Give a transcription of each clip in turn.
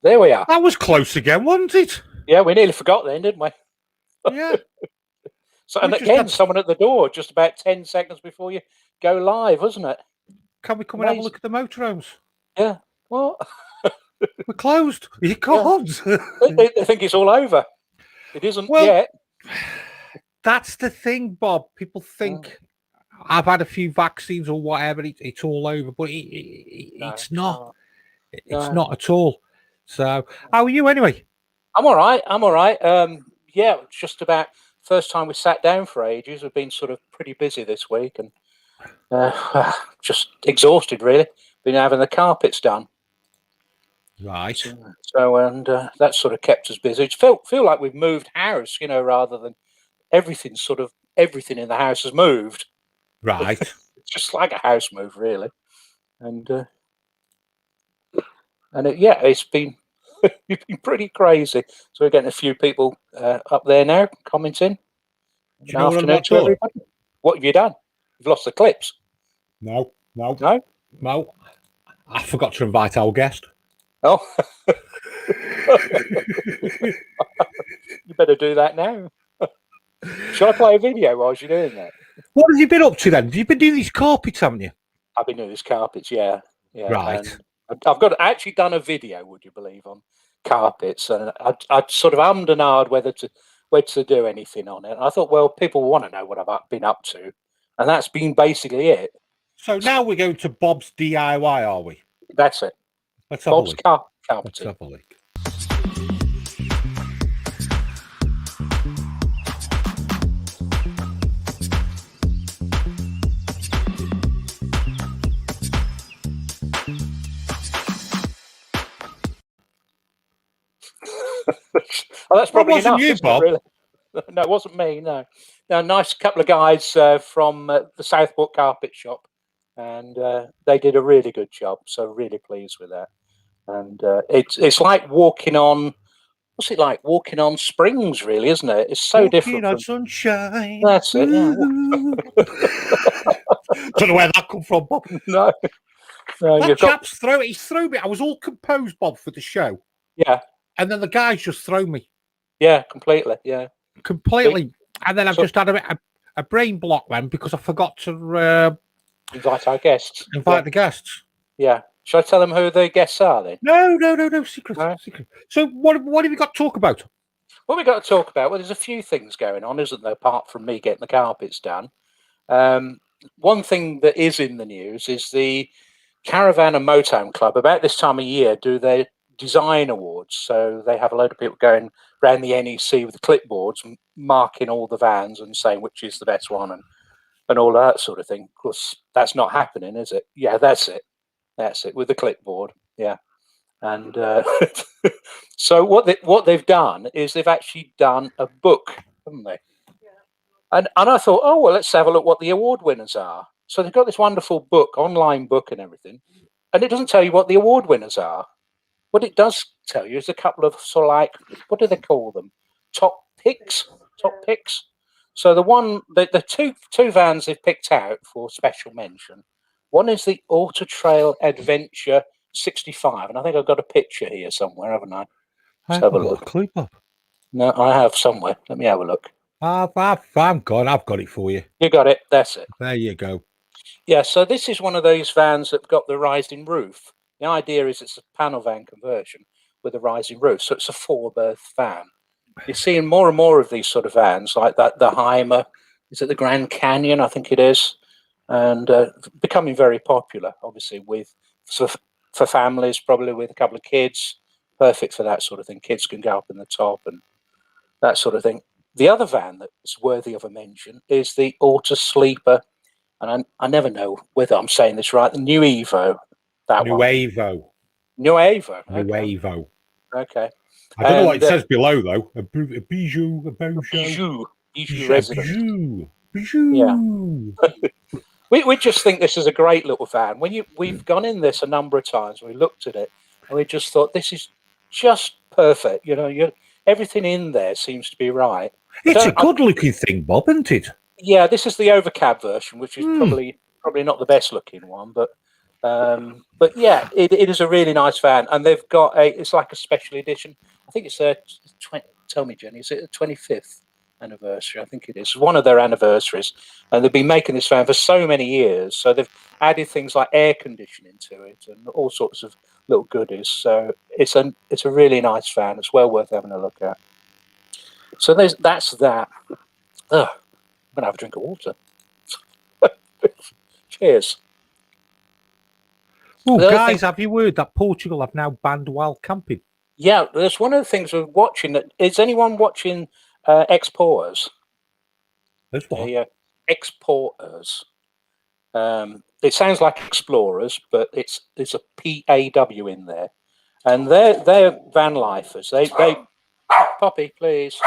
There we are. That was close again, wasn't it? Yeah, we nearly forgot then, didn't we? Yeah. So, and again, someone at the door just about 10 seconds before you go live, wasn't it? Can we come and have a look at the motorhomes? Yeah. What? We're closed. You can't. They think it's all over. It isn't yet. That's the thing, Bob. People think I've had a few vaccines or whatever. It's all over, but it's not. It's not at all. So, how are you anyway? I'm all right. Yeah, it's just about first time we sat down for ages. We've been sort of pretty busy this week and just exhausted, really. Been having the carpets done. Right. So and that sort of kept us busy. It feel like we've moved house, rather than everything in the house has moved. Right. It's just like a house move, really. And it's been it's been pretty crazy. So we're getting a few people up there now commenting. Do you know what I'm not doing? What have you done? You've lost the clips. No. I forgot to invite our guest. Oh, you better do that now. Shall I play a video while you're doing that? What have you been up to then? You've been doing these carpets, haven't you? I've been doing these carpets, yeah. Right. And I've actually done a video, would you believe, on carpets, and I'd sort of ummed and ahed whether to do anything on it. And I thought, well, people want to know what I've been up to, and that's been basically it. So now we're going to Bob's DIY, are we? That's it. Let's have Bob's carpet. Let's have a look. Well, that's probably that wasn't enough, you, Bob. Really? No, it wasn't me. No, a nice couple of guys from the Southport Carpet Shop, and they did a really good job. So really pleased with that. And it's like walking on. What's it like walking on springs? Really, isn't it? It's so different. On sunshine. That's it. Yeah. Don't know where that come from, Bob. No. That chap's he's thrown me. I was all composed, Bob, for the show. Yeah. And then the guy's just thrown me. Yeah, completely. Yeah. Completely. And then I've just had a brain block then because I forgot to invite our guests. The guests. Yeah. Shall I tell them who the guests are then? No. Secret. Secret. So what have you got to talk about? What we got to talk about? Well, there's a few things going on, isn't there? Apart from me getting the carpets done. One thing that is in the news is the Caravan and Motorhome Club. About this time of year, do their design awards. So they have a load of people going around the NEC with the clipboards, marking all the vans and saying which is the best one and all that sort of thing. Of course, that's not happening, is it? Yeah, that's it. That's it, with the clipboard. Yeah. And so what they've done is they've actually done a book, haven't they? Yeah. And I thought, oh, well, let's have a look what the award winners are. So they've got this wonderful book, online book and everything. And it doesn't tell you what the award winners are. What it does tell you is a couple of sort of like, what do they call them? Top picks. So the two vans they've picked out for special mention. One is the Auto Trail Adventure 65, and I think I've got a picture here somewhere, haven't I? Let's have a look. A clue, Bob. No, I have somewhere. Let me have a look. I've got it for you. You got it. That's it. There you go. Yeah, so this is one of those vans that got the rising roof. The idea is it's a panel van conversion with a rising roof, so it's a 4-berth van. You're seeing more and more of these sort of vans, like that. The Heimer, is it the Grand Canyon? I think it is, and becoming very popular. Obviously, for families, probably with a couple of kids, perfect for that sort of thing. Kids can go up in the top and that sort of thing. The other van that's worthy of a mention is the Auto Sleeper, and I never know whether I'm saying this right. The New Evo. Nuevo. Okay. I don't know what it says below though. A bijou, a Bijou resident. Bijou. Yeah. we just think this is a great little van. We've gone in this a number of times. We looked at it and we just thought this is just perfect. Everything in there seems to be right. It's a good-looking thing, Bob, isn't it? Yeah, this is the overcab version, which is probably not the best looking one, but But yeah, it is a really nice van, and they've got it's like a special edition. I think it's a 20. Tell me, Jenny, is it the 25th anniversary? I think it is one of their anniversaries, and they've been making this van for so many years. So they've added things like air conditioning to it and all sorts of little goodies. So it's a really nice van. It's well worth having a look at. So that's that. Ugh, I'm gonna have a drink of water. Cheers. Oh, guys, have you heard that Portugal have now banned wild camping? Yeah, that's one of the things we're watching. That is anyone watching Exporters? That's what? Yeah, Exporters. It sounds like Explorers, but it's a PAW in there, and they're van lifers. They Poppy, please.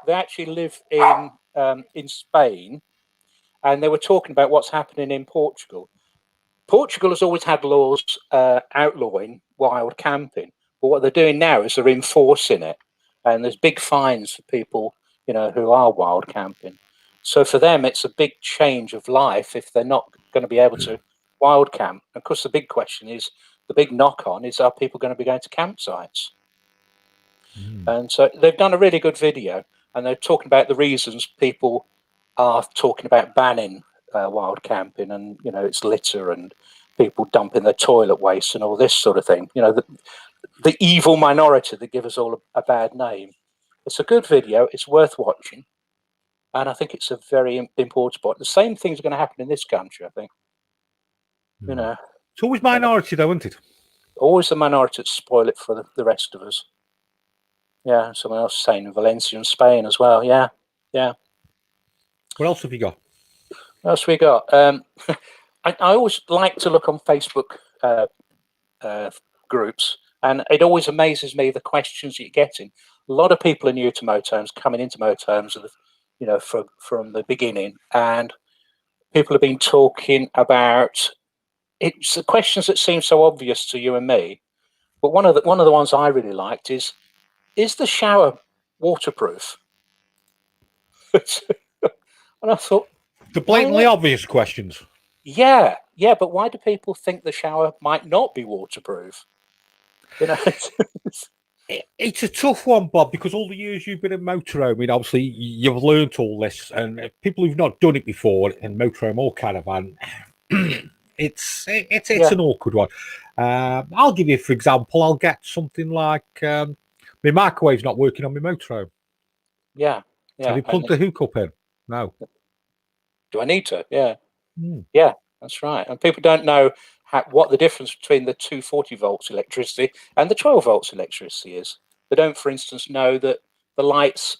They actually live in Spain, and they were talking about what's happening in Portugal. Portugal has always had laws outlawing wild camping, but what they're doing now is they're enforcing it, and there's big fines for people, who are wild camping. So for them, it's a big change of life if they're not going to be able to wild camp. Of course, the big question is, the big knock on is, are people going to be going to campsites? And so they've done a really good video, and they're talking about the reasons people are talking about banning wild camping, and it's litter and people dumping their toilet waste and all this sort of thing. The evil minority that give us all a bad name. It's a good video. It's worth watching, and I think it's a very important point. The same things are going to happen in this country, I think. It's always minority, though, isn't it? Always the minority that spoil it for the rest of us. Yeah, someone else saying in Valencia and Spain as well. Yeah. What else have you got? What else we got? I always like to look on Facebook groups, and it always amazes me the questions you're getting. A lot of people are new to motorhomes, coming into motorhomes, from the beginning, and people have been talking about it's the questions that seem so obvious to you and me. But one of the ones I really liked is the shower waterproof? And I thought, the blatantly obvious questions. Yeah, but why do people think the shower might not be waterproof? It's a tough one, Bob, because all the years you've been in motorhome, obviously you've learnt all this, and people who've not done it before in motorhome or caravan, it's an awkward one. I'll give you, for example, I'll get something like my microwave's not working on my motorhome. Yeah. Have you plugged the hook up in? No. Do I need to? Yeah. Yeah, that's right. And people don't know what the difference between the 240 volts electricity and the 12 volts electricity is. They don't, for instance, know that the lights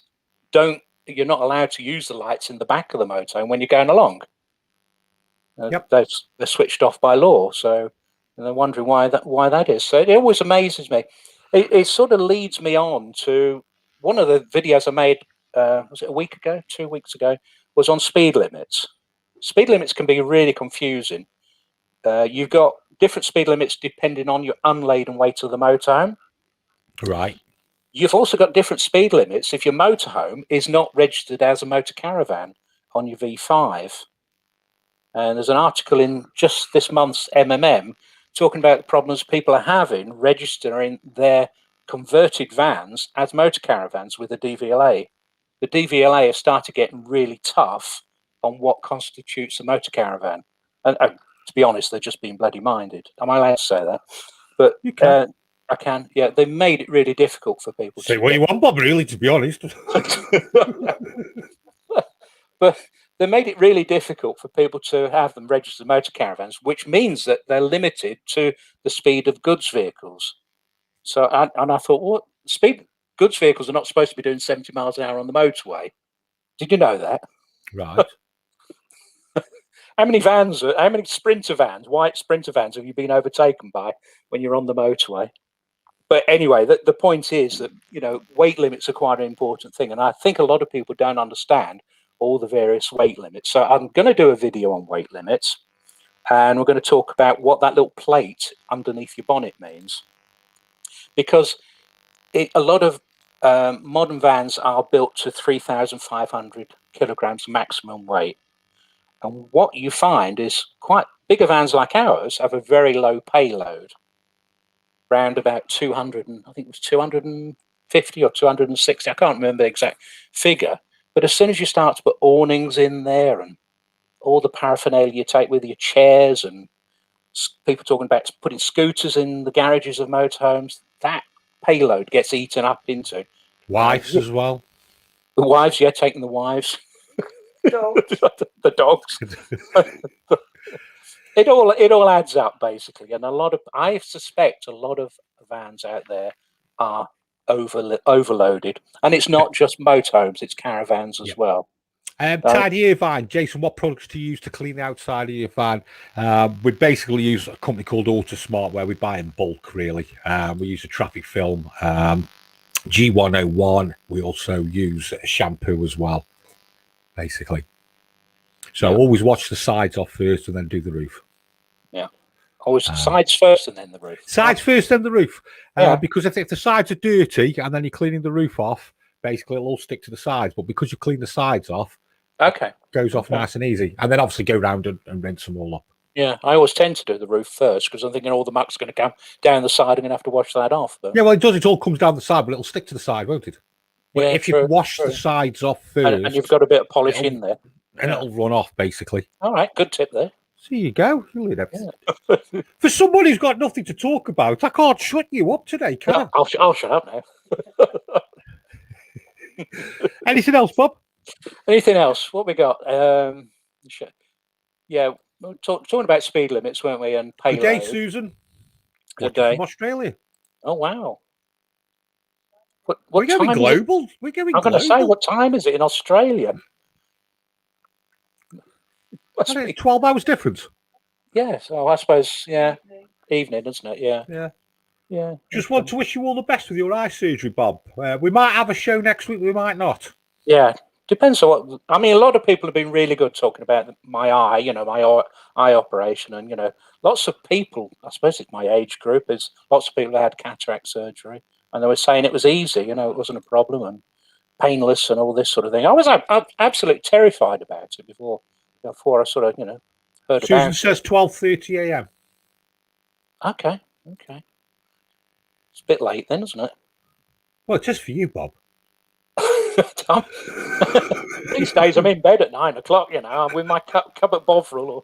you're not allowed to use the lights in the back of the motorhome when you're going along. Yep. They're switched off by law. So they're wondering why that is. So it always amazes me. It sort of leads me on to one of the videos I made, was it a week ago, 2 weeks ago, was on speed limits. Speed limits can be really confusing. You've got different speed limits depending on your unladen weight of the motorhome. Right. You've also got different speed limits if your motorhome is not registered as a motor caravan on your V5. And there's an article in just this month's MMM talking about the problems people are having registering their converted vans as motor caravans with the DVLA. The DVLA have started getting really tough on what constitutes a motor caravan. And to be honest, they're just being bloody minded. Am I allowed to say that? But you can. I can. Yeah, they made it really difficult for people. Say what you want, Bob, really, to be honest. But they made it really difficult for people to have them registered motor caravans, which means that they're limited to the speed of goods vehicles. So, and I thought, what speed? Goods vehicles are not supposed to be doing 70 miles an hour on the motorway. Did you know that? Right. How many Sprinter vans, white Sprinter vans, have you been overtaken by when you're on the motorway? But anyway, the point is that, weight limits are quite an important thing. And I think a lot of people don't understand all the various weight limits. So I'm going to do a video on weight limits, and we're going to talk about what that little plate underneath your bonnet means. Because a lot of modern vans are built to 3,500 kilograms maximum weight. And what you find is quite bigger vans like ours have a very low payload, round about 200, and I think it was 250 or 260. I can't remember the exact figure. But as soon as you start to put awnings in there and all the paraphernalia you take with your chairs, and people talking about putting scooters in the garages of motorhomes, that payload gets eaten up into. Wives as well. The wives, yeah, taking the wives. The dogs. It all adds up, basically. And I suspect a lot of vans out there are overloaded. And it's not just motorhomes, it's caravans as well. Tidy your van. Jason, what products do you use to clean the outside of your van? We basically use a company called Autosmart, where we buy in bulk, really. We use a traffic film, G101. We also use a shampoo as well, basically. So always watch the sides off first and then do the roof. Yeah. Always sides first and then the roof. Sides first, then the roof. Because if the sides are dirty and then you're cleaning the roof off, basically it'll all stick to the sides. But because you clean the sides off, it goes off nice and easy. And then obviously go round and rinse them all up. Yeah, I always tend to do the roof first because I'm thinking all the muck's going to come down the side. I'm going to have to wash that off. But... Yeah, well, it does. It all comes down the side, but it'll stick to the side, won't it? Well, if you wash the sides off first... And you've got a bit of polish in there. And it'll run off, basically. All right, good tip there. So you go. For someone who's got nothing to talk about, I can't shut you up today, can I? I'll shut up now. Anything else, Bob? Anything else? What we got? Yeah, we were talking about speed limits, weren't we? And payload. Good day, Susan. Good day. From Australia. Oh, wow. We're going global. We're going global. I'm going to say, what time is it in Australia? 12 hours difference. Yeah, so I suppose, evening, isn't it? Yeah. Just want to wish you all the best with your eye surgery, Bob. We might have a show next week, we might not. Yeah, depends on what. I mean, a lot of people have been really good talking about my eye, my eye operation, and lots of people. I suppose it's my age group. Is lots of people that had cataract surgery, and they were saying it was easy. It wasn't a problem and painless and all this sort of thing. I was absolutely terrified about it before I sort of heard about it. Susan says 12:30 a.m. Okay. It's a bit late then, isn't it? Well, just for you, Bob. Tom, these days I'm in bed at 9 o'clock, with my cup of Bovril, or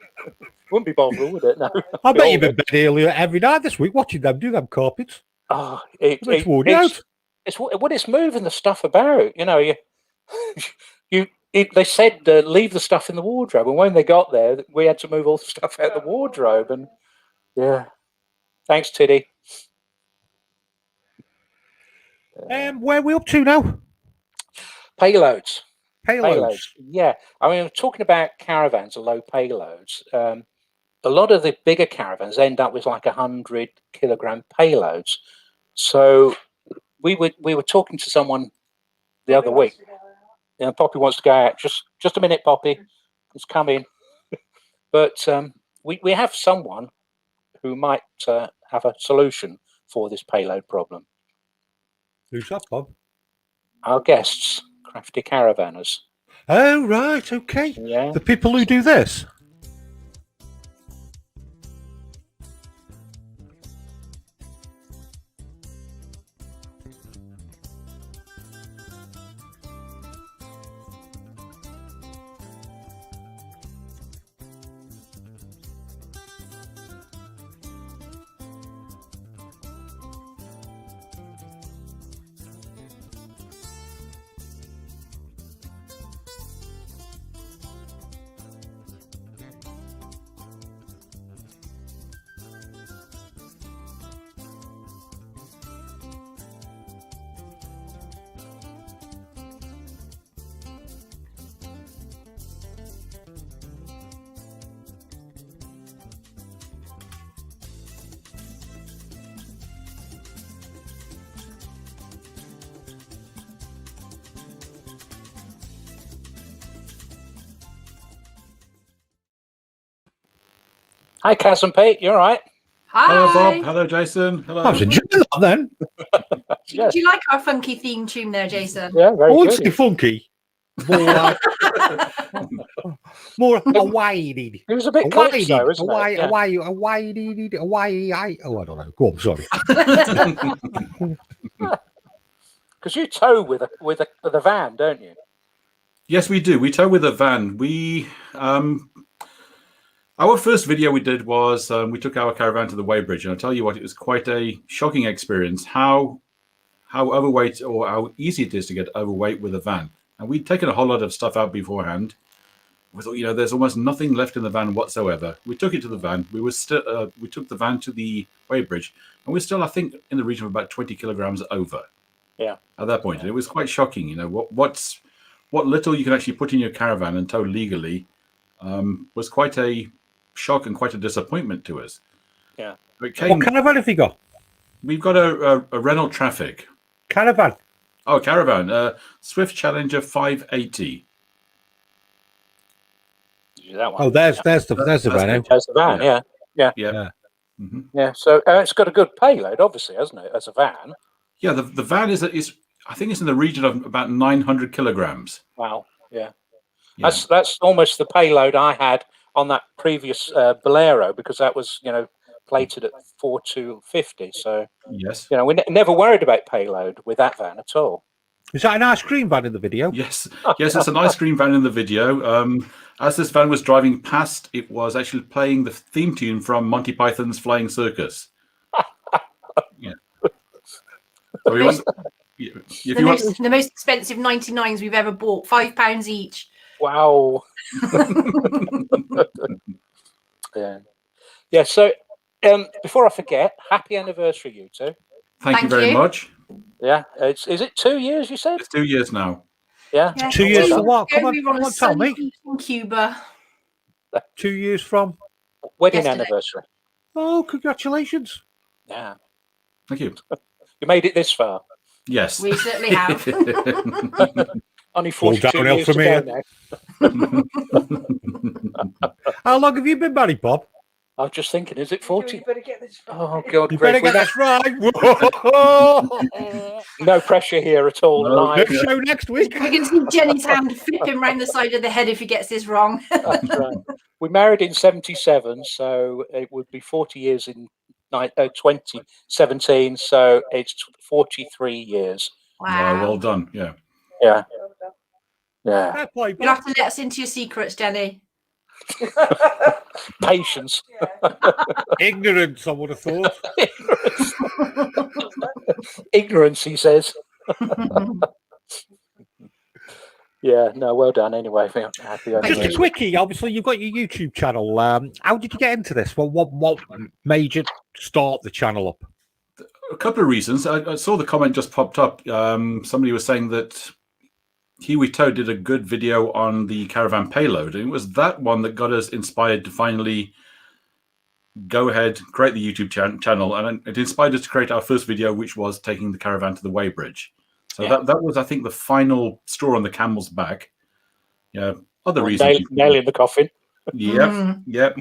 wouldn't be Bovril, would it? No. I bet you've been in bed earlier every night this week watching them do them carpets. Oh, it's moving the stuff about. They said leave the stuff in the wardrobe, and when they got there, we had to move all the stuff out of the wardrobe. And thanks, Tiddy. Where are we up to now? Payloads. Yeah. I mean, I'm talking about caravans and low payloads. A lot of the bigger caravans end up with like 100 kilogram payloads. So we were talking to someone the other week. Poppy wants to go out. Just a minute, Poppy. It's coming. But we have someone who might have a solution for this payload problem. Who's that, Bob? Our guests, Crafty Caravanners. Oh, right. Okay. Yeah. The people who do this. Hi, Kaz and Pete. You all right? Hi. Hello, Bob. Hello, Jason. Hello. I was enjoying that then. Do you like our funky theme tune there, Jason? Yeah, very I good. wouldn't say funky. More like More Hawaii. It was a bit calypso, isn't it? Yeah. Hawaii. Oh, I don't know. Go on, sorry. Because you tow with a van, don't you? Yes, we do. We tow with a van. Our first video we did was we took our caravan to the weighbridge, and I'll tell you what, it was quite a shocking experience how overweight or how easy it is to get overweight with a van. And we'd taken a whole lot of stuff out beforehand. We thought, there's almost nothing left in the van whatsoever. We took it to the van. We took the van to the weighbridge, and we're still, I think, in the region of about 20 kilograms over. Yeah. At that point, and it was quite shocking. What little you can actually put in your caravan and tow legally was quite a shock and quite a disappointment to us. Yeah. What caravan have you got? We've got a Renault Traffic. Caravan? Oh, caravan. Swift Challenger 580. That one. Oh, there's the van. There's the van, yeah. Mm-hmm. Yeah, so it's got a good payload, obviously, hasn't it, as a van? Yeah, the van is I think it's in the region of about 900 kilograms. Wow, yeah. That's almost the payload I had on that previous Bolero, because that was, plated at 4250. So, yes, we never worried about payload with that van at all. Is that an ice cream van in the video? Yes, it's an ice cream van in the video. As this van was driving past, it was actually playing the theme tune from Monty Python's Flying Circus. Yeah. So the most expensive 99s we've ever bought, £5 each. Wow. Yeah. So, before I forget, happy anniversary, you two. Thank you very much. Yeah, is it 2 years? You said it's 2 years now. Yeah, 2 years for what? Come on, tell me. In Cuba. 2 years from wedding anniversary. Oh, congratulations! Yeah, thank you. You made it this far. Yes, we certainly have. Only 42 years to go now. How long have you been married, Bob? I was just thinking, is it 40? You better get this right. Oh, God. You better get this right. No pressure here at all. No show next week. We're going to see Jenny's hand flip him round the side of the head if he gets this wrong. That's right. We married in 77, so it would be 40 years in 2017, so it's 43 years. Wow. Well done. Yeah. Yeah. You'll have to let us into your secrets, Jenny. Patience. Ignorance, I would have thought. Ignorance, he says. Yeah, no, well done anyway. Happy Just a quickie, obviously you've got your YouTube channel. How did you get into this? Well, what made you start the channel up? A couple of reasons. I saw the comment just popped up. Somebody was saying that Kiwi Tow did a good video on the caravan payload, and it was that one that got us inspired to finally go ahead, create the YouTube channel, and it inspired us to create our first video, which was taking the caravan to the weighbridge. So that was, I think, the final straw on the camel's back. Yeah, other reasons. Nail in the coffin. Yep.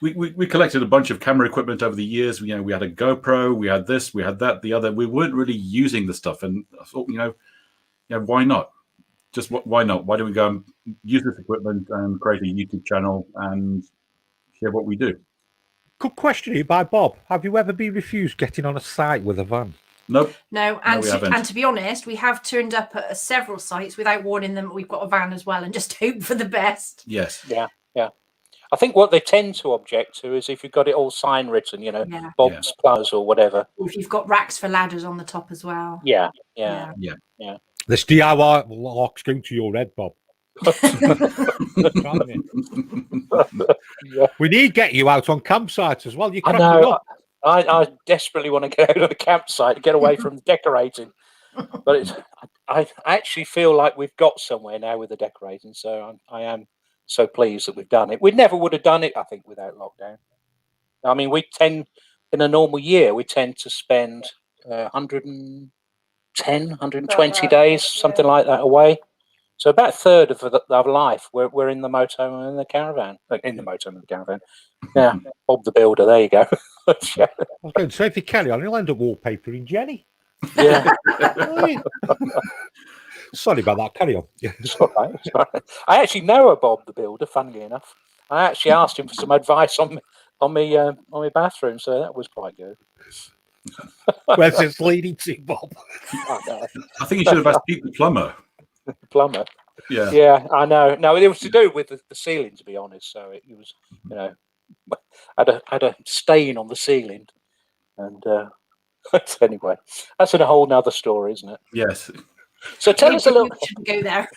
We collected a bunch of camera equipment over the years. We had a GoPro, we had this, we had that, the other. We weren't really using the stuff, and I thought, why not? Just why not? Why don't we go and use this equipment and create a YouTube channel and share what we do? Good question here by Bob. Have you ever been refused getting on a site with a van? Nope. No, and to be honest, we have turned up at several sites without warning them we've got a van as well, and just hope for the best. Yes. Yeah. I think what they tend to object to is if you've got it all sign written, Bob's Plaza or whatever. Or if you've got racks for ladders on the top as well. Yeah. This DIY locks going to your head, Bob. We need to get you out on campsites as well. I know. I desperately want to get out of the campsite to get away from decorating. But I actually feel like we've got somewhere now with the decorating, so I am so pleased that we've done it. We never would have done it, I think, without lockdown. I mean, in a normal year, we tend to spend 110, 120 days, something like that, away. So about a third of our life, we're in the motorhome and the caravan. In the motorhome and the caravan. Yeah, Bob the Builder, there you go. I was going to say, if you carry on, you'll end up wallpapering Jenny. Yeah. Sorry about that. Carry on. It's all right. It's all right. I actually know a Bob the Builder. Funnily enough, I actually asked him for some advice on my bathroom, so that was quite good. Where's this leading to, Bob? I think you should have asked Pete the plumber. Plumber. Yeah. Yeah, I know. No, it was to do with the ceiling, to be honest. So it was, had a stain on the ceiling, and anyway, that's a whole nother story, isn't it? Yes. So tell us a little. Shouldn't go there.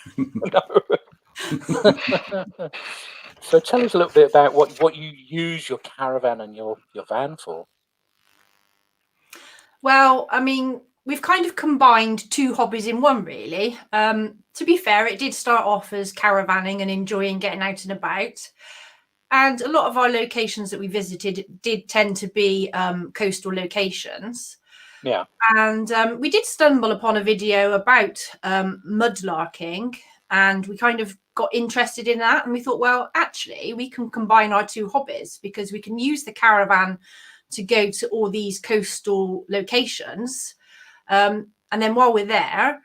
So tell us a little bit about what you use your caravan and your van for. Well, I mean, we've kind of combined two hobbies in one, really. To be fair, it did start off as caravanning and enjoying getting out and about. And a lot of our locations that we visited did tend to be coastal locations. Yeah. And we did stumble upon a video about mudlarking, and we kind of got interested in that. And we thought, well, actually, we can combine our two hobbies, because we can use the caravan to go to all these coastal locations. And then while we're there,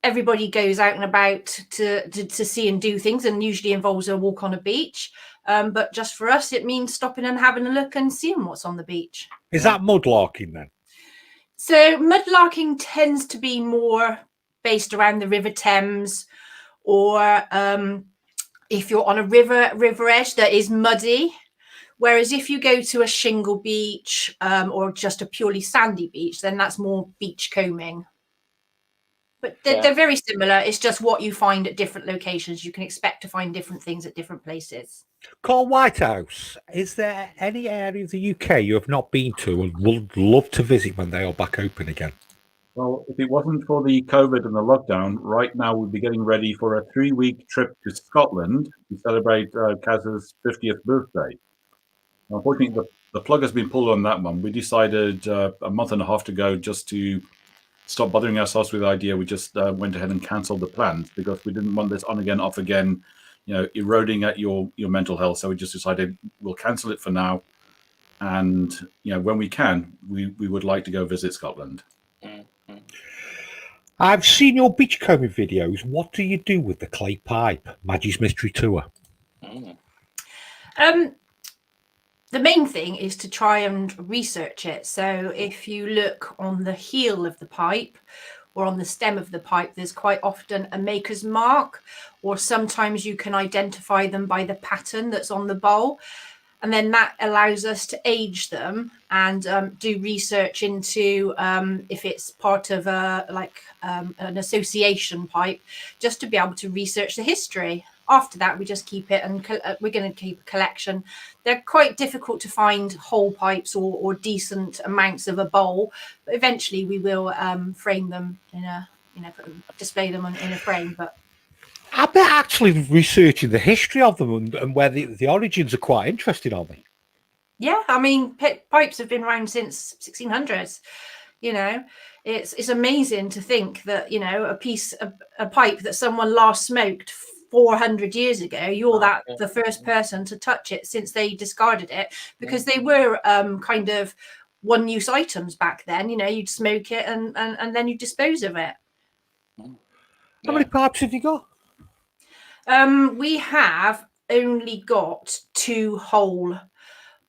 everybody goes out and about to see and do things, and usually involves a walk on a beach. But just for us, it means stopping and having a look and seeing what's on the beach. Is that mudlarking then? So mudlarking tends to be more based around the River Thames, or if you're on a river edge that is muddy. Whereas if you go to a shingle beach or just a purely sandy beach, then that's more beachcombing. But they're very similar. It's just what you find at different locations. You can expect to find different things at different places. Call Whitehouse. Is there any area of the UK you have not been to and would love to visit when they are back open again? Well, if it wasn't for the COVID and the lockdown, right now we'd be getting ready for a 3-week trip to Scotland to celebrate Kaz's 50th birthday. Unfortunately, the plug has been pulled on that one. We decided a month and a half ago just to stop bothering ourselves with the idea. We just went ahead and cancelled the plans because we didn't want this on again, off again, eroding at your mental health. So we just decided we'll cancel it for now. And, when we can, we would like to go visit Scotland. Mm-hmm. I've seen your beachcombing videos. What do you do with the clay pipe? Maggie's Mystery Tour. The main thing is to try and research it. So if you look on the heel of the pipe or on the stem of the pipe, there's quite often a maker's mark, or sometimes you can identify them by the pattern that's on the bowl. And then that allows us to age them and do research into if it's part of an association pipe, just to be able to research the history. After that, we just keep it, and we're going to keep a collection. They're quite difficult to find whole pipes or decent amounts of a bowl, but eventually we will frame them in display them in a frame. But I bet actually researching the history of them and where the origins are quite interesting, aren't they? Yeah, I mean, pipes have been around since 1600s. It's amazing to think that a pipe that someone last smoked 400 years ago, you're the first person to touch it since they discarded it, because they were kind of one-use items back then. You'd smoke it and then you dispose of it. How many pipes have you got? We have only got 2 whole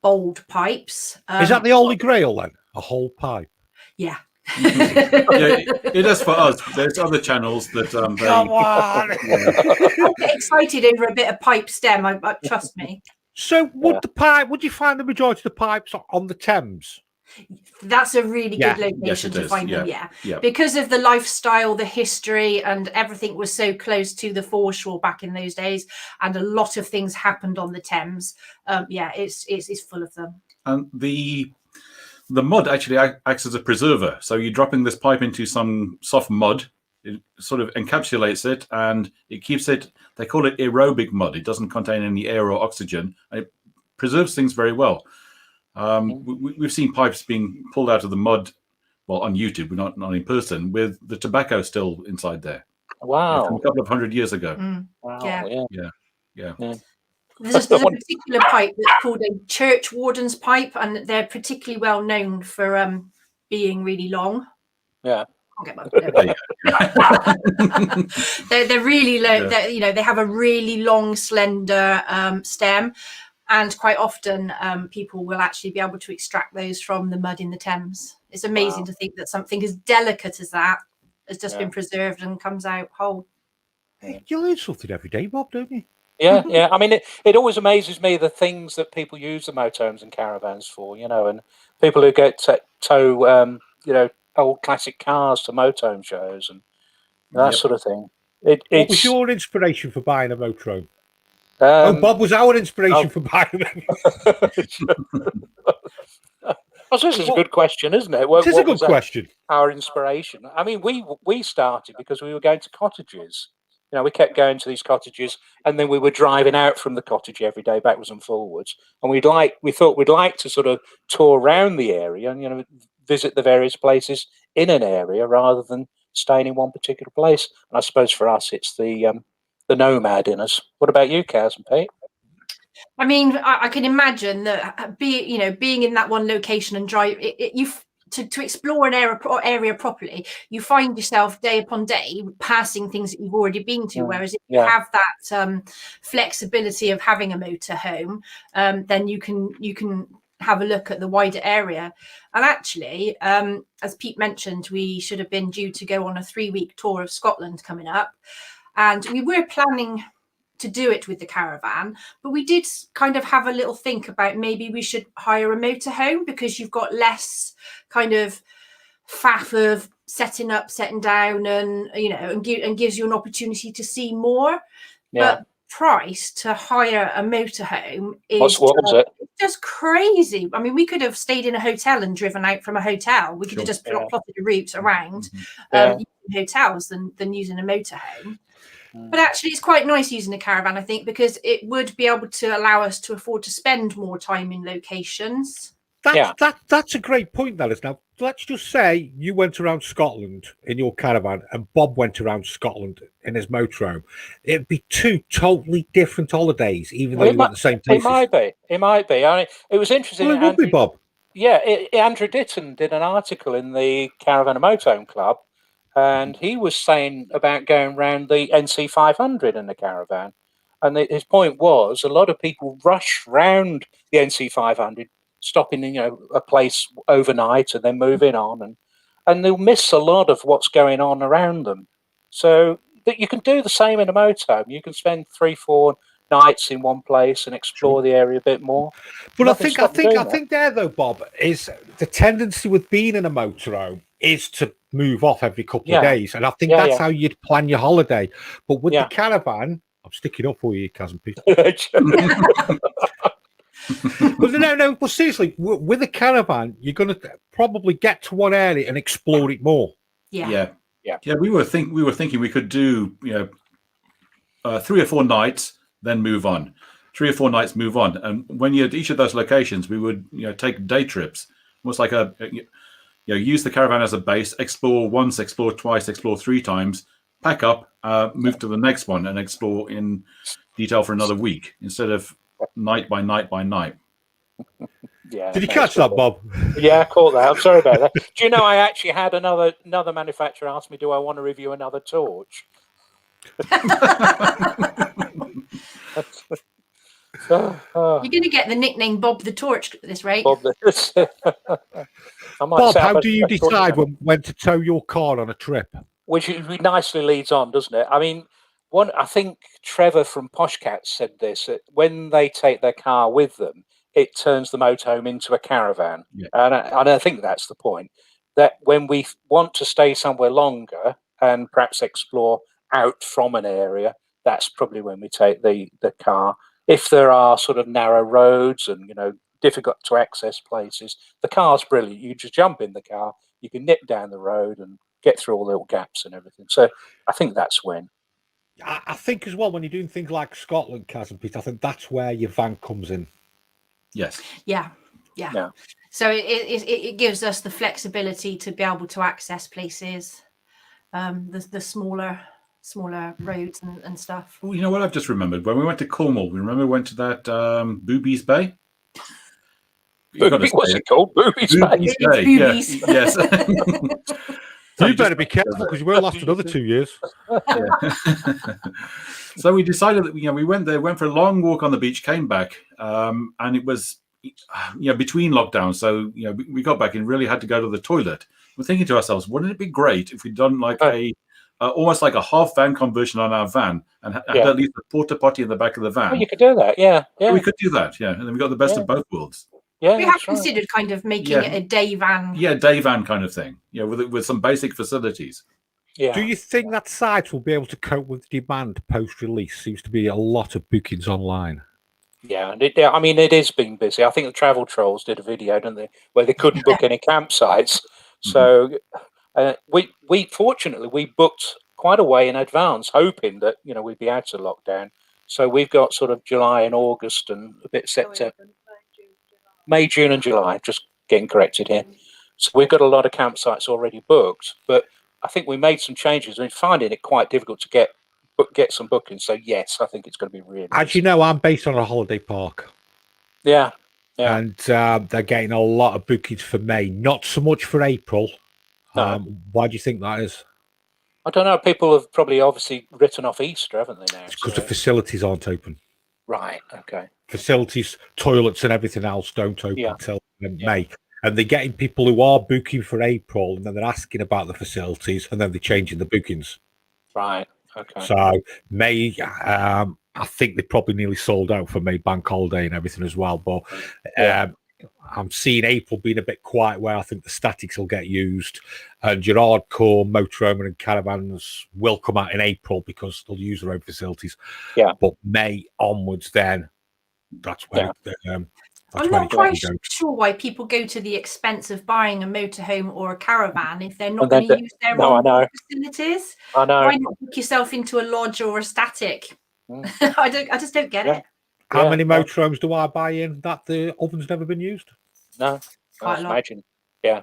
bowled pipes. Is that the Holy Grail then? A whole pipe? Yeah. It is for us. There's other channels that Come on. I get excited over a bit of pipe stem. Trust me. So would you find the majority of the pipes on the Thames? That's a really good location to find them. Yeah, because of the lifestyle, the history, and everything was so close to the foreshore back in those days, and a lot of things happened on the Thames. It's full of them. And the mud actually acts as a preserver. So you're dropping this pipe into some soft mud, it sort of encapsulates it, and it keeps it. They call it aerobic mud. It doesn't contain any air or oxygen, and it preserves things very well. We've seen pipes being pulled out of the mud, well, on YouTube, but not in person, with the tobacco still inside there. Wow! From a couple of 100 years ago. Wow! Yeah. There's a particular pipe that's called a church warden's pipe, and they're particularly well known for being really long. Yeah. Can't get mud. They're really low. Yeah. They have a really long, slender stem, and quite often people will actually be able to extract those from the mud in the Thames. It's amazing to think that something as delicate as that has just been preserved and comes out whole. You learn something every day, Bob, don't you? Yeah, yeah. I mean, it always amazes me the things that people use the motorhomes and caravans for, and people who get tow, old classic cars to motorhome shows and that sort of thing. What was your inspiration for buying a motorhome? Bob was our inspiration for buying them. I suppose it's a good question, isn't it? It is a good question. Our inspiration. I mean, we started because we were going to cottages. We kept going to these cottages, and then we were driving out from the cottage every day, backwards and forwards. And we thought we'd like to sort of tour around the area and visit the various places in an area rather than staying in one particular place. And I suppose for us, it's the nomad in us. What about you, Kaz and Pete? I mean, I can imagine that being in that one location and drive to explore an area properly, you find yourself day upon day passing things that you've already been to. Whereas if you have that flexibility of having a motorhome, then you can have a look at the wider area. And actually, as Pete mentioned, we should have been due to go on a 3-week tour of Scotland coming up, and we were planning to do it with the caravan, but we did kind of have a little think about maybe we should hire a motorhome, because you've got less kind of faff of setting up, setting down, and and gives you an opportunity to see more. But price to hire a motorhome is what was it? Just crazy. I mean, we could have stayed in a hotel and driven out from a hotel. We could have just plotted a route around using hotels than using a motorhome. But actually, it's quite nice using a caravan, I think, because it would be able to allow us to afford to spend more time in locations. That's a great point, that is. Now, let's just say you went around Scotland in your caravan and Bob went around Scotland in his motorhome. It'd be 2 totally different holidays, even though you went the same places. It might be. I mean, it was interesting. Well, it would be, Bob. Yeah, Andrew Ditton did an article in the Caravan and Motorhome Club, and he was saying about going around the NC 500 in the caravan. And his point was a lot of people rush round the NC 500, stopping in a place overnight and then moving on, and they'll miss a lot of what's going on around them. So that you can do the same in a motorhome. You can spend 3-4 nights in one place and explore the area a bit more. But I think there though, Bob, is the tendency with being in a motorhome is to move off every couple of days, and I think that's how you'd plan your holiday. But with the caravan, I'm sticking up for you, Kaz and Pete. But seriously, with a caravan, you're going to probably get to one area and explore it more. Yeah. We were thinking we could do 3 or 4 nights, then move on. 3 or 4 nights, move on. And when you're at each of those locations, we would take day trips, almost like use the caravan as a base, explore once, explore twice, explore 3 times, pack up, move to the next one, and explore in detail for another week instead of night by night by night. Did you catch that, Bob? Yeah, I caught that. I'm sorry about that. Do you know I actually had another manufacturer ask me, do I want to review another torch? You're going to get the nickname Bob the Torch at this rate. Bob, how do you decide when to tow your car on a trip? Which nicely leads on, doesn't it? I mean, I think Trevor from Poshcat said this, that when they take their car with them, it turns the motorhome into a caravan. Yeah. And I think that's the point, that when we want to stay somewhere longer and perhaps explore out from an area, that's probably when we take the car. If there are sort of narrow roads and, difficult to access places, the car's brilliant. You just jump in the car, you can nip down the road and get through all the little gaps and everything. So I think that's when. I think as well, when you're doing things like Scotland, Kaz and Pete, I think that's where your van comes in. Yes. Yeah. So it gives us the flexibility to be able to access places, the smaller roads and stuff. Oh, you know what I've just remembered? When we went to Cornwall, we went to that Boobies Bay. What's it called? Boobies Bay. Boobies Bay. Boobies. Yeah. Yes. You better be careful because you will last another 2 years. So we decided that we went there, went for a long walk on the beach, came back, and it was between lockdowns. So we got back and really had to go to the toilet. We're thinking to ourselves, wouldn't it be great if we'd done like almost like a half van conversion on our van and had at least a porta potty in the back of the van? Well, you could do that, yeah. We could do that, and then we got the best of both worlds. Yeah, we have considered kind of making it a day van. Yeah, day van kind of thing. With some basic facilities. Yeah. Do you think that site will be able to cope with demand post-release? Seems to be a lot of bookings online. Yeah, and it is being busy. I think the Travel Trolls did a video, didn't they, where they couldn't book any campsites. So we fortunately booked quite a way in advance, hoping that we'd be out of lockdown. So we've got sort of July and August and a bit September, May, June, and July. Just getting corrected here. So we've got a lot of campsites already booked, but I think we made some changes. We're finding it quite difficult to get some bookings. So yes, I think it's going to be really. As you know, I'm based on a holiday park. Yeah. And they're getting a lot of bookings for May, not so much for April. No. Why do you think that is? I don't know. People have probably obviously written off Easter, haven't they now? It's because the facilities aren't open. Right. Okay. Facilities, toilets, and everything else don't open until May. And they're getting people who are booking for April, and then they're asking about the facilities, and then they're changing the bookings. Right. Okay. So May, I think they probably nearly sold out for May bank holiday and everything as well. But I'm seeing April being a bit quiet, where I think the statics will get used, and your hardcore motorhome and caravans will come out in April because they'll use their own facilities. Yeah. But May onwards, then that's where. I'm not quite sure why people go to the expense of buying a motorhome or a caravan if they're not going to use their own facilities. I know. Why not book yourself into a lodge or a static? I just don't get it. How many motorhomes do I buy in that the oven's never been used? No, quite a lot. Imagine. Yeah.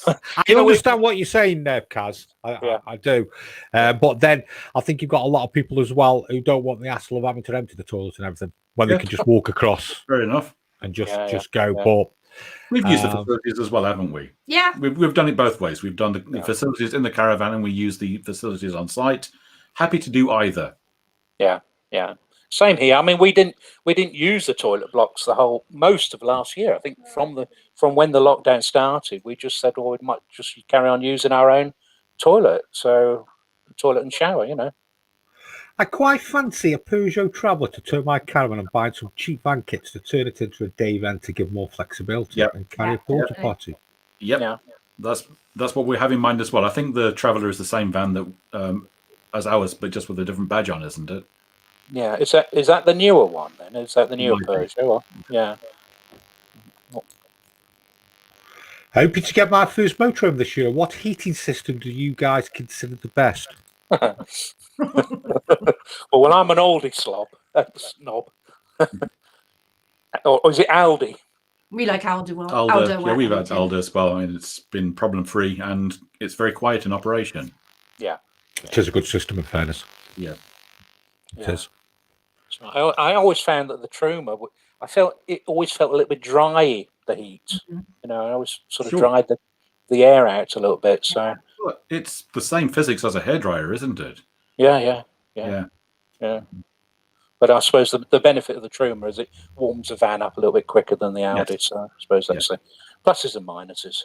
I understand what you're saying there, Kaz. I do. But then I think you've got a lot of people as well who don't want the hassle of having to empty the toilet and everything when they can just walk across. Fair enough. And just go. Yeah. But we've used the facilities as well, haven't we? Yeah. We've done it both ways. We've done the facilities in the caravan and we use the facilities on site. Happy to do either. Yeah. Yeah. Same here. I mean, we didn't use the toilet blocks most of last year. I think from when the lockdown started, we just said, we might just carry on using our own toilet. So toilet and shower, I quite fancy a Peugeot Traveller to turn my caravan and buy some cheap van kits to turn it into a day van to give more flexibility and carry a porta potty. Yep. Yeah. That's what we have in mind as well. I think the Traveller is the same van that as ours, but just with a different badge on, isn't it? Yeah. Is that the newer one then? Is that the newer Peugeot? Yeah. Hoping to get my first motorhome this year. What heating system do you guys consider the best? Well, I'm an oldie snob. Or is it Aldi? We like Aldi. Aldi. Yeah, we've had Aldi as well. I mean, it's been problem-free and it's very quiet in operation. Yeah. It is a good system, in fairness. Yeah. It is. So I always found that the Truma, it always felt a little bit dry, the heat. I always sort of dried the air out a little bit. So it's the same physics as a hairdryer, isn't it? Yeah. But I suppose the benefit of the Truma is it warms the van up a little bit quicker than the Aldi. Yes. So I suppose that's the pluses and minuses.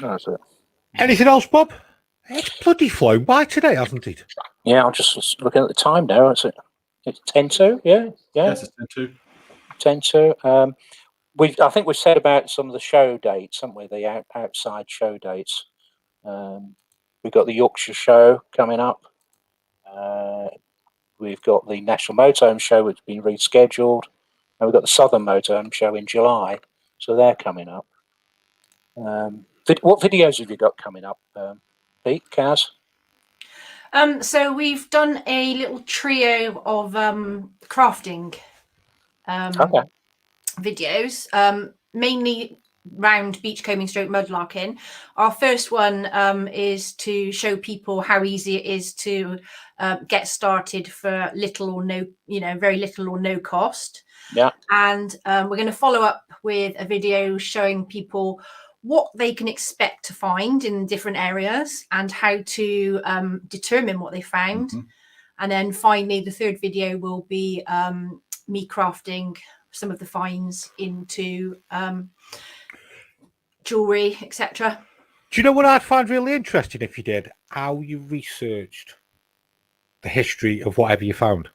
That's it. Anything else, Bob? It's bloody flown by today, hasn't it? Yeah, I'm just looking at the time now. It's 10:02. Yeah. Yes, it's 10:02. 10:02. I think we've said about some of the show dates, haven't we? The outside show dates. We've got the Yorkshire show coming up. We've got the National Motorhome show, which has been rescheduled, and we've got the Southern Motorhome show in July. So they're coming up. What videos have you got coming up, Pete, Kaz? So we've done a little trio of crafting videos, mainly round beachcombing stroke mudlarking. Our first one is to show people how easy it is to get started for little or no, very little or no cost. Yeah. And we're going to follow up with a video showing people what they can expect to find in different areas and how to determine what they found. And then finally, the third video will be me crafting some of the finds into jewelry, etc. Do you know what I'd find really interesting if you did? How you researched the history of whatever you found.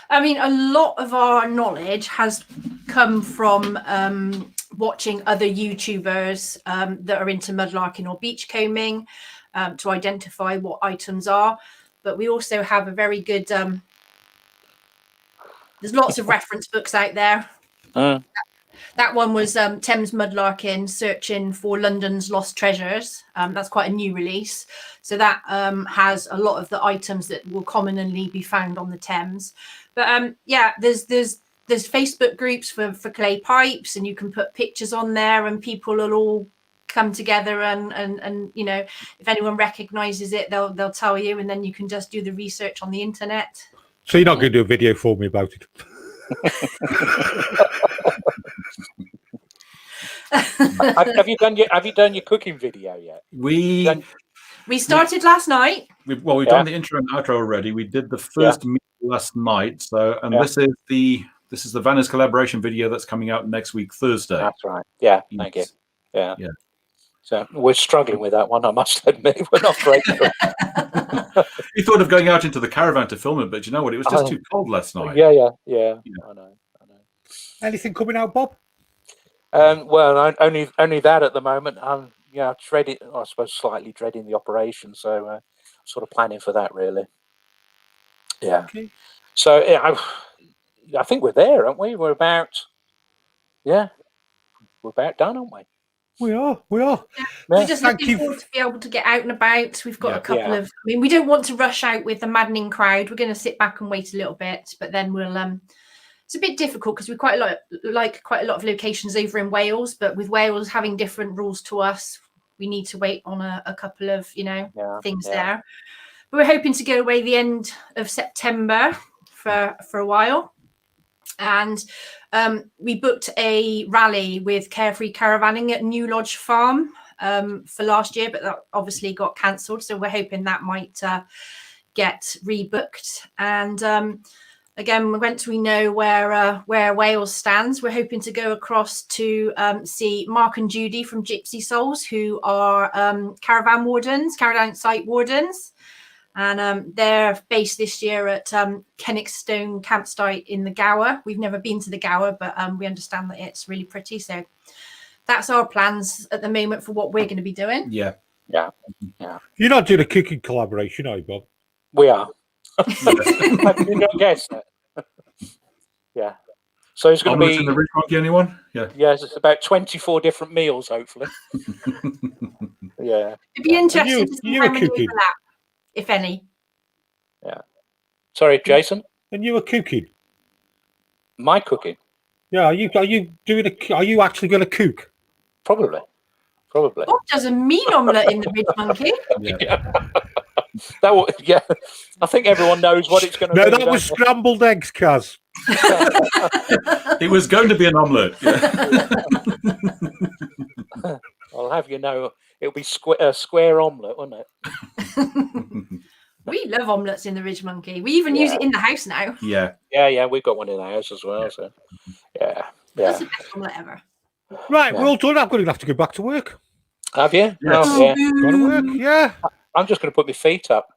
I mean, a lot of our knowledge has come from watching other YouTubers that are into mudlarking or beachcombing to identify what items are. But we also have a very good... there's lots of reference books out there. That one was Thames Mudlarking, searching for London's lost treasures. That's quite a new release. So that has a lot of the items that will commonly be found on the Thames. But yeah, there's Facebook groups for clay pipes, and you can put pictures on there, and people will all come together and you know, if anyone recognizes it, they'll tell you, and then you can just do the research on the internet. So you're not going to do a video for me about it? Have you done your cooking video yet? We started last night. We've done the intro and outro already. We did the first meal last night. So, and this is the Vanners collaboration video that's coming out next week, Thursday. That's right. Yeah, thank you. Yeah. So we're struggling with that one, I must admit. We're not great. We thought of going out into the caravan to film it, but you know what? It was just too cold last night. Yeah. I know. Anything coming out, Bob? Well, only that at the moment. I'm dreading. I suppose slightly dreading the operation, so sort of planning for that really. Yeah. Okay. So I think we're there, aren't we? We're about done, aren't we? We are. Yeah. We're just looking forward to be able to get out and about. We've got a couple of... I mean, we don't want to rush out with the maddening crowd. We're going to sit back and wait a little bit, but then we'll... it's a bit difficult because we quite a lot of locations over in Wales, but with Wales having different rules to us, we need to wait on a couple of, things there. But we're hoping to go away the end of September for a while. And we booked a rally with Carefree Caravanning at New Lodge Farm for last year, but that obviously got cancelled. So we're hoping that might get rebooked. And again, once we know where Wales stands, we're hoping to go across to see Mark and Judy from Gypsy Souls, who are caravan site wardens. And they're based this year at Kennickstone campsite in the Gower. We've never been to the Gower, but we understand that it's really pretty. So that's our plans at the moment for what we're going to be doing. Yeah. You're not doing a cooking collaboration, are you, Bob? We are. You don't guess it. Yeah. So it's going to be in the Rich Monkey, anyone? Yeah. Yes, it's about 24 different meals, hopefully. Yeah. It'd be interesting to see how many overlap, if any. Yeah. Sorry, Jason. And you were cooking. My cooking. Yeah. Are you actually going to cook? Probably. Bob does a mean omelette in the Ridge Monkey. I think everyone knows what it's going to be. No, that was scrambled eggs, Kaz. It was going to be an omelette. Yeah. I'll have you know, it'll be a square omelette, won't it? We love omelettes in the Ridge Monkey. We even use it in the house now. Yeah, we've got one in the house as well. So, That's the best omelette ever. Right, we're all done. I'm going to have to go back to work. Have you? Yes. Oh, yeah. Got to work, yeah. I'm just going to put my feet up.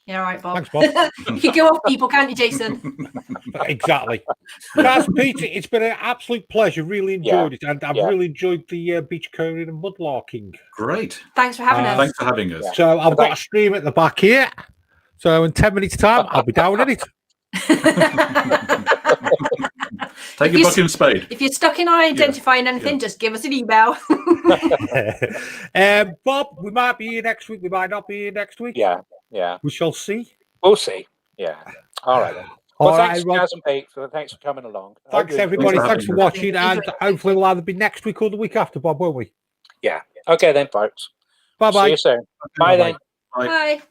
Yeah, all right, Bob. Thanks, Bob. You can go off people, can't you, Jason? Exactly. Guys, Peter, it's been an absolute pleasure. Really enjoyed it. And I've really enjoyed the beach combing and mudlarking. Great. Thanks for having us. Thanks for having us. So I've got a stream at the back here. So in 10 minutes' time, I'll be down in it. Take your buck and spade. If you're stuck in identifying anything, just give us an email. Bob, we might be here next week. We might not be here next week. Yeah. We shall see. We'll see. Yeah. All right then. Well, thanks, Rob. Kaz and Pete. Thanks for coming along. Thanks, everybody. Thanks for watching. And hopefully we'll either be next week or the week after, Bob, won't we? Yeah. Okay then, folks. Bye-bye. See you soon. Bye then. Bye. Bye.